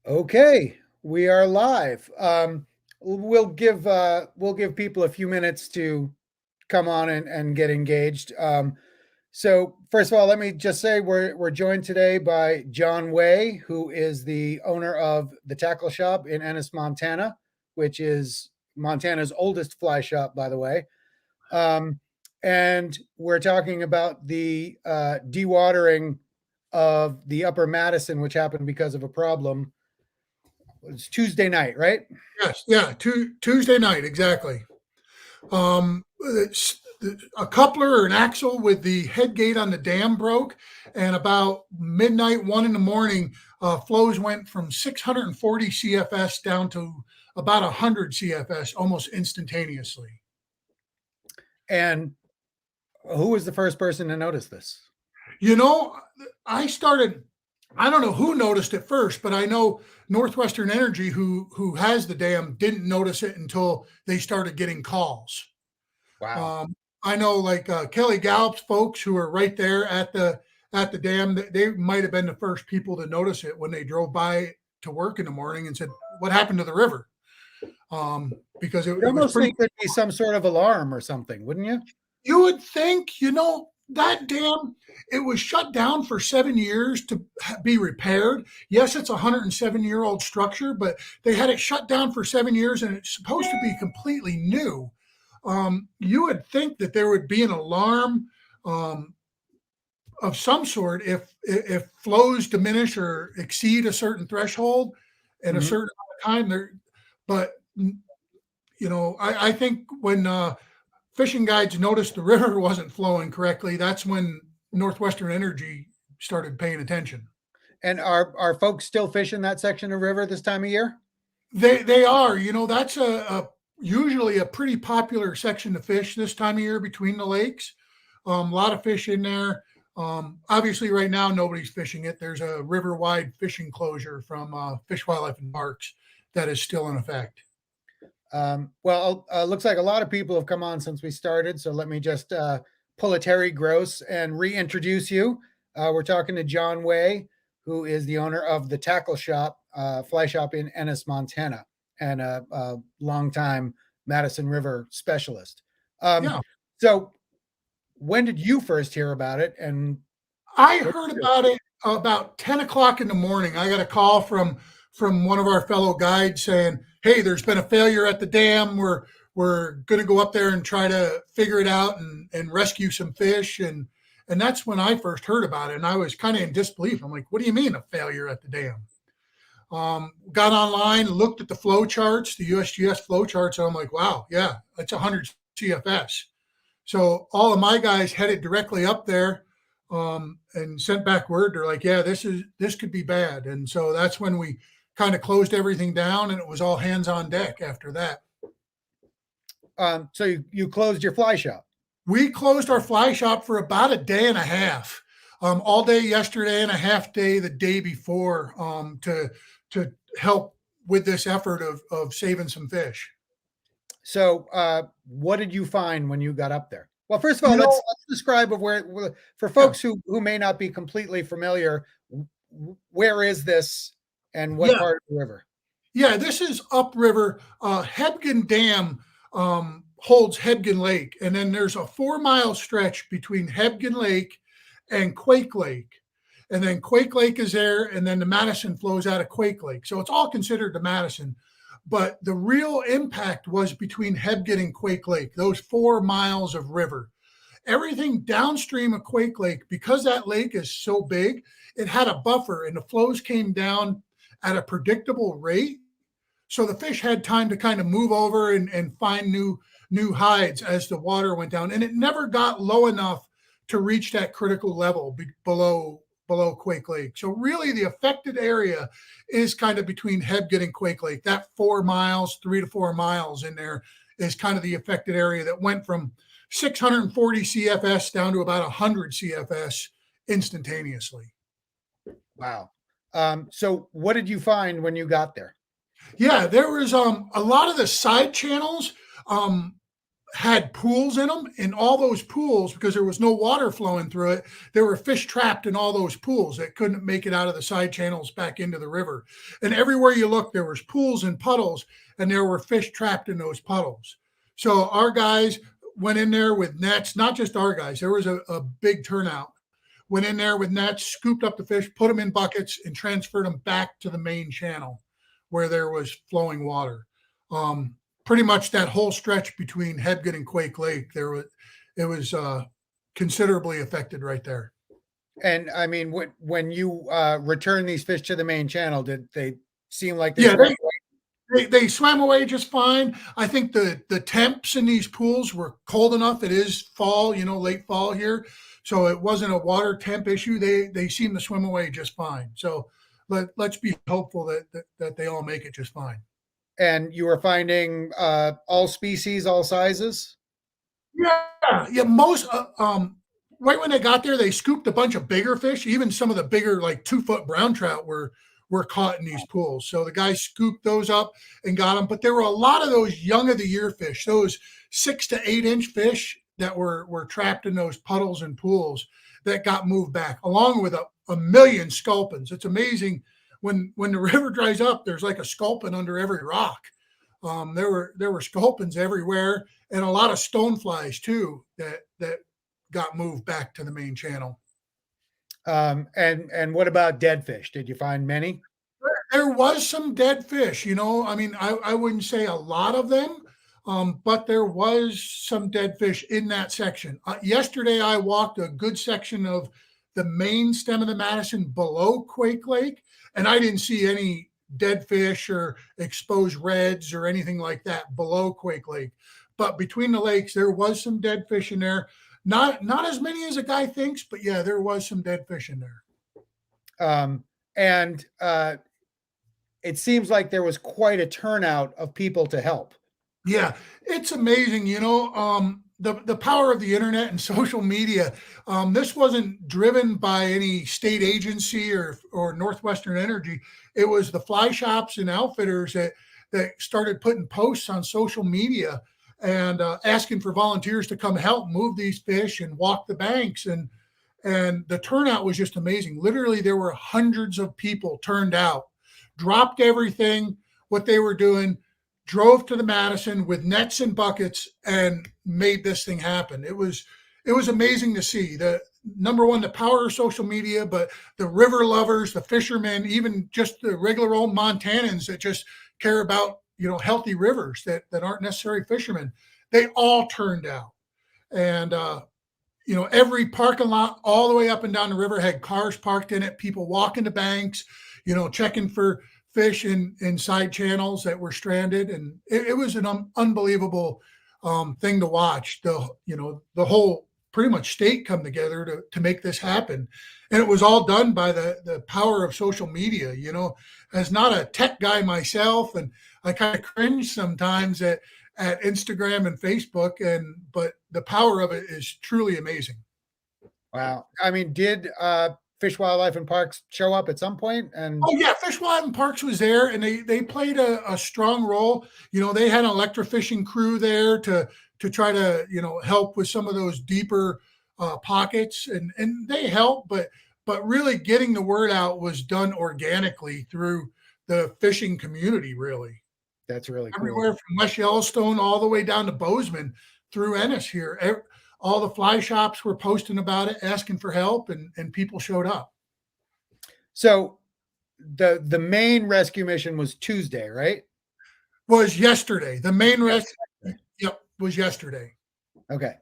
Okay, we are live. We'll give people a few minutes to come on and get engaged. So first of all, let me just say we're joined today by John Way, who is the owner of the Tackle Shop in Ennis, Montana, which is Montana's oldest fly shop, by the way. Um, and we're talking about the dewatering of the Upper Madison, which happened because of a problem. It's Tuesday night, right? Yes, yeah, Tuesday night, exactly. It's a coupler or an axle with the head gate on the dam broke, and about midnight, 1 in the morning, flows went from 640 CFS down to about 100 CFS almost instantaneously. And who was the first person to notice this? You know, I started. I don't know who noticed it first, but I know Northwestern Energy, who has the dam, didn't notice it until they started getting calls. Wow. I know, like Kelly Gallup's folks who are right there at the dam. They might have been the first people to notice it when they drove by to work in the morning and said, "What happened to the river?" Because You'd it was almost pretty. think there'd be some sort of alarm or something, wouldn't you? You would think, that dam, it was shut down for 7 years to be repaired. Yes, it's a 107-year-old structure, but they had it shut down for 7 years and it's supposed to be completely new. You would think that there would be an alarm um, of some sort if flows diminish or exceed a certain threshold in a Mhm. certain amount of time. But I think when fishing guides noticed the river wasn't flowing correctly, that's when Northwestern Energy started paying attention. And are folks still fishing that section of river this time of year? They are, that's usually a pretty popular section to fish this time of year between the lakes. A lot of fish in there. Obviously, right now nobody's fishing it. There's a river-wide fishing closure from Fish, Wildlife, and Parks that is still in effect. Well, looks like a lot of people have come on since we started. So let me just pull a Terry Gross and reintroduce you. We're talking to John Way, who is the owner of the Tackle Shop, fly shop in Ennis, Montana, and a longtime Madison River specialist. Um, Yeah, so when did you first hear about it? And I what heard did you do? about it about 10 o'clock in the morning. I got a call from one of our fellow guides saying, "Hey, there's been a failure at the dam. We're going to go up there and try to figure it out and rescue some fish." And that's when I first heard about it. And I was kind of in disbelief. I'm like, "What do you mean a failure at the dam?" Got online, looked at the flow charts, the USGS flow charts. And I'm like, "Wow, yeah, that's 100 CFS." So all of my guys headed directly up there and sent back word. They're like, "Yeah, this could be bad." And so that's when we kind of closed everything down, and it was all hands on deck after that. So you closed your fly shop. We closed our fly shop for about a day and a half, all day yesterday and a half day the day before, to help with this effort of saving some fish. So, what did you find when you got up there? Well, first of all, You know, let's describe of where for yeah, folks who may not be completely familiar. Where is this, and what yeah, part of the river? yeah. This is upriver. Hebgen Dam holds Hebgen Lake, and then there's a 4 mile stretch between Hebgen Lake and Quake Lake. And then Quake Lake is there, and then the Madison flows out of Quake Lake. So it's all considered the Madison. But the real impact was between Hebgen and Quake Lake, those 4 miles of river. Everything downstream of Quake Lake, because that lake is so big, it had a buffer and the flows came down at a predictable rate. So the fish had time to kind of move over and find new hides as the water went down. And it never got low enough to reach that critical level below Quake Lake. So really the affected area is kind of between Hebgen and Quake Lake. That 4 miles, 3 to 4 miles in there is kind of the affected area that went from 640 CFS down to about 100 CFS instantaneously. Wow. So, what did you find when you got there? Yeah, there was a lot of the side channels. had pools in them. In all those pools, because there was no water flowing through it, there were fish trapped in all those pools that couldn't make it out of the side channels back into the river. And everywhere you looked, there was pools and puddles, and there were fish trapped in those puddles. So our guys went in there with nets, not just our guys. There was a big turnout. Went in there with nets, scooped up the fish, put them in buckets, and transferred them back to the main channel where there was flowing water. Pretty much that whole stretch between Hebgen and Quake Lake, it was considerably affected right there. And I mean, when you return these fish to the main channel, did they seem like Yeah, swam they swam away just fine. I think the temps in these pools were cold enough. It is fall, late fall here, so it wasn't a water temp issue. They seem to swim away just fine. So let's be hopeful that they all make it just fine. And you were finding all species, all sizes? Yeah. Most right when they got there, they scooped a bunch of bigger fish. Even some of the bigger, like 2-foot brown trout, were caught in these pools. So the guys scooped those up and got them. But there were a lot of those young of the year fish, those 6 to 8 inch fish that were trapped in those puddles and pools that got moved back, along with a million sculpins. It's amazing when the river dries up. There's like a sculpin under every rock. There were sculpins everywhere, and a lot of stoneflies too that got moved back to the main channel. And what about dead fish? Did you find many? There was some dead fish, I mean, I wouldn't say a lot of them, but there was some dead fish in that section. Yesterday, I walked a good section of the main stem of the Madison below Quake Lake, and I didn't see any dead fish or exposed reds or anything like that below Quake Lake. But between the lakes, there was some dead fish in there. Not as many as a guy thinks, but yeah, there was some dead fish in there. And it seems like there was quite a turnout of people to help. Yeah, it's amazing, the power of the internet and social media. This wasn't driven by any state agency or Northwestern Energy. It was the fly shops and outfitters that started putting posts on social media and asking for volunteers to come help move these fish and walk the banks. And the turnout was just amazing. Literally, there were hundreds of people turned out, dropped everything, what they were doing, drove to the Madison with nets and buckets and made this thing happen. It was amazing to see. The number one, the power of social media, but the river lovers, the fishermen, even just the regular old Montanans that just care about, healthy rivers that aren't necessarily fishermen, they all turned out. And every parking lot all the way up and down the river had cars parked in it, people walking the banks, checking for fish in side channels that were stranded. And it was an unbelievable thing to watch. The whole pretty much state come together to make this happen. And it was all done by the power of social media. As not a tech guy myself, and I kind of cringe sometimes at Instagram and Facebook, but the power of it is truly amazing. Wow. I mean, did Fish, Wildlife, and Parks show up at some point? And Oh yeah, Fish, Wildlife, and Parks was there, and they played a strong role. They had an electrofishing crew there to try to help with some of those deeper pockets, and they helped, but really getting the word out was done organically through the fishing community. Really, that's really cool. Everywhere from West Yellowstone all the way down to Bozeman through Ennis here. All the fly shops were posting about it, asking for help, and people showed up. So the main rescue mission was Tuesday, right? Was yesterday. The main rescue, yep, was yesterday. Okay.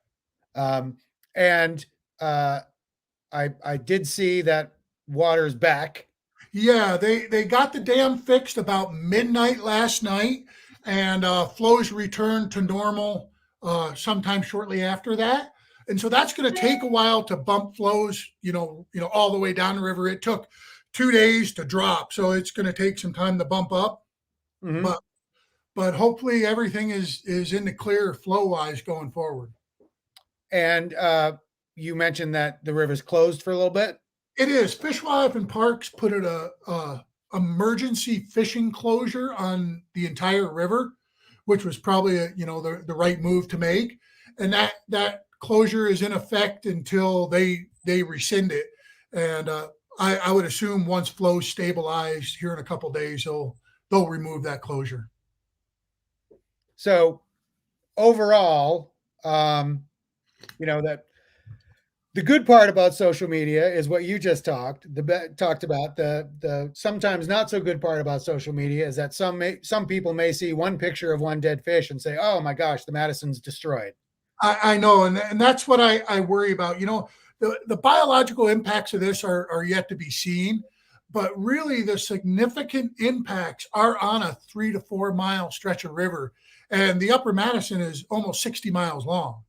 And I did see that water's back. Yeah, they got the dam fixed about midnight last night, and flows returned to normal sometime shortly after that. And so that's going to take a while to bump flows, all the way down the river. It took 2 days to drop, so it's going to take some time to bump up. Mm-hmm. But hopefully everything is in the clear flow wise going forward. And you mentioned that the river's closed for a little bit. It is. Fish, Wildlife, and Parks put it a emergency fishing closure on the entire river, which was probably the right move to make. and that closure is in effect until they rescind it. And I would assume once flows stabilize here in a couple days, they'll remove that closure. So overall, that the good part about social media is what you just talked about. The sometimes not so good part about social media is that some people may see one picture of one dead fish and say, "Oh my gosh, the Madison's destroyed." I know, and that's what I worry about. The biological impacts of this are yet to be seen, but really the significant impacts are on a 3 to 4 mile stretch of river, and the Upper Madison is almost 60 miles long.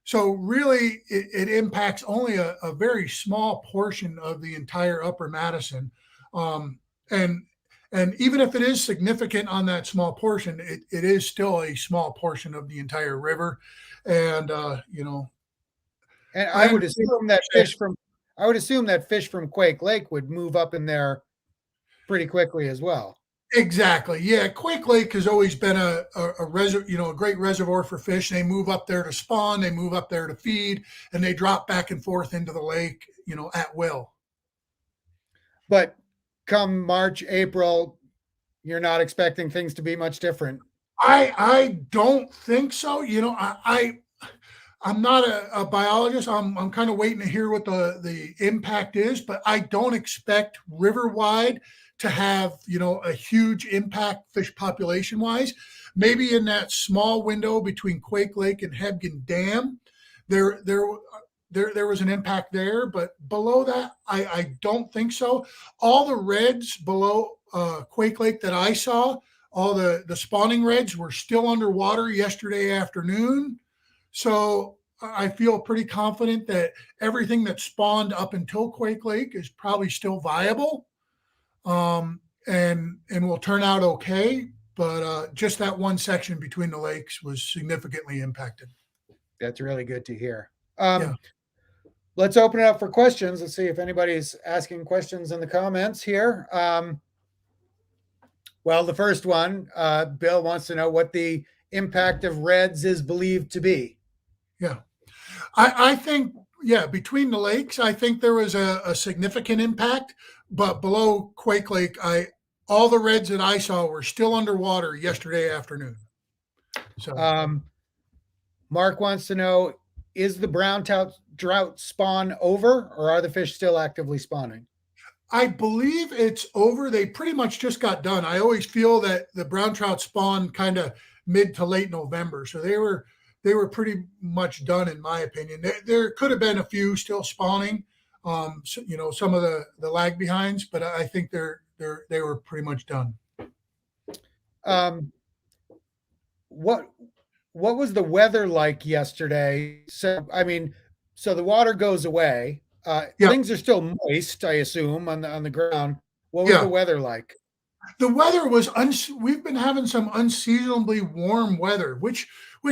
So really, it impacts only a very small portion of the entire Upper Madison, um, and and even if it is significant on that small portion, it is still a small portion of the entire river. And And I understand. I would assume that fish from Quake Lake would move up in there pretty quickly as well. Exactly. Yeah, Quake Lake has always been a great reservoir for fish. They move up there to spawn, they move up there to feed, and they drop back and forth into the lake, at will. But come March, April, you're not expecting things to be much different. I don't think so. I'm not a biologist. I'm kind of waiting to hear what the impact is, but I don't expect river wide to have a huge impact fish population wise. Maybe in that small window between Quake Lake and Hebgen Dam, there there there was an impact there, but below that, I don't think so. All the reds below Quake Lake that I saw, all the spawning reds were still underwater yesterday afternoon. So I feel pretty confident that everything that spawned up until Quake Lake is probably still viable, and will turn out okay. But just that one section between the lakes was significantly impacted. That's really good to hear. Yeah, Let's open it up for questions. Let's see if anybody's asking questions in the comments here. Well, the first one, Bill wants to know what the impact of reds is believed to be. yeah. I think, yeah, between the lakes, I think there was a significant impact. But below Quake Lake, all the reds that I saw were still underwater yesterday afternoon. So Mark wants to know, is the brown drought spawn over, or are the fish still actively spawning? I believe it's over. They pretty much just got done. I always feel that the brown trout spawn kind of mid to late November, so they were pretty much done in my opinion. There could have been a few still spawning, some of the lag behinds, but I think they were pretty much done. Um, what what was the weather like yesterday? So the water goes away. Yeah, Things are still moist, I assume, on the ground. What was the yeah. weather like? The weather was we've been having some unseasonably warm weather, which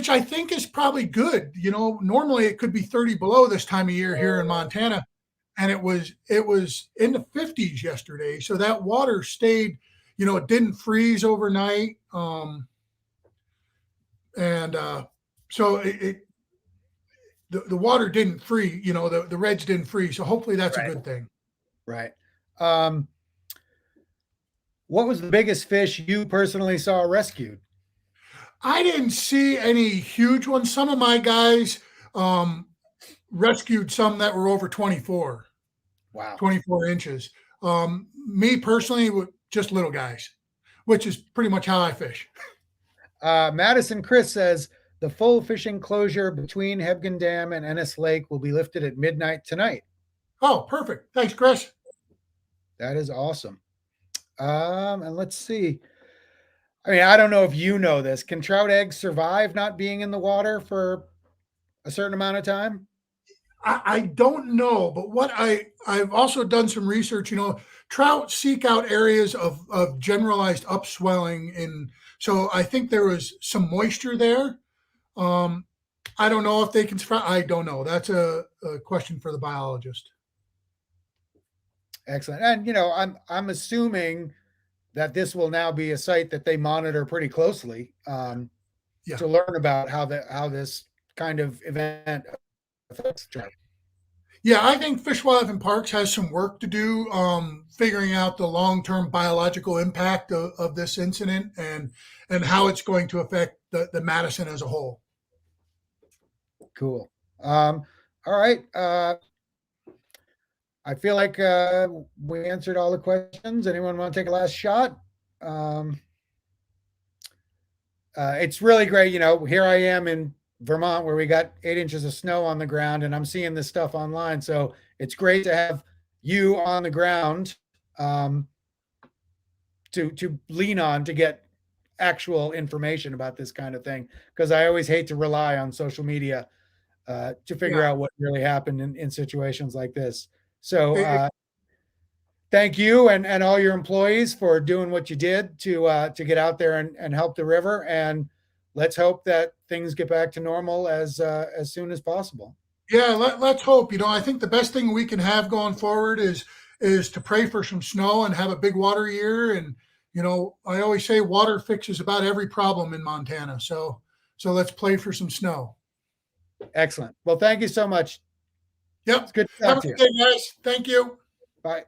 I think is probably good. Normally it could be 30 below this time of year here in Montana, and it was in the 50s yesterday. So that water stayed, it didn't freeze overnight. And so the water didn't freeze, the reds didn't freeze. So hopefully that's a Right. good thing. Right. Um, what was the biggest fish you personally saw rescued? I didn't see any huge ones. Some of my guys um, rescued some that were over Wow. 24 inches. Me personally, just little guys, which is pretty much how I fish. Madison Chris says the full fishing closure between Hebgen Dam and Ennis Lake will be lifted at midnight tonight. Oh, perfect. Thanks, Chris. That is awesome. And let's see. I mean, I don't know if you know this. Can trout eggs survive not being in the water for a certain amount of time? I don't know, but I've also done some research. Trout seek out areas of generalized upswelling, and so I think there was some moisture there. Um, I don't know if they can. I don't know. That's a question for the biologist. Excellent. And I'm assuming that this will now be a site that they monitor pretty closely Yeah, to learn about how this kind of event affects trout. Yeah, I think Fish, Wildlife, and Parks has some work to do figuring out the long-term biological impact of this incident and how it's going to affect the Madison as a whole. Cool. All right. I feel like we answered all the questions. Anyone want to take a last shot? It's really great. Here I am in Vermont where we got 8 inches of snow on the ground, and I'm seeing this stuff online. So it's great to have you on the ground to lean on to get actual information about this kind of thing, because I always hate to rely on social media to figure Yeah. out what really happened in situations like this. So It- thank you and all your employees for doing what you did to get out there and help the river. And let's hope that things get back to normal as soon as possible. yeah, let's hope. I think the best thing we can have going forward is to pray for some snow and have a big water year. And I always say water fixes about every problem in Montana. So let's play for some snow. Excellent. Well, thank you so much. Yep. It's good to Have talk a to you. good day, guys. Thank you. Bye.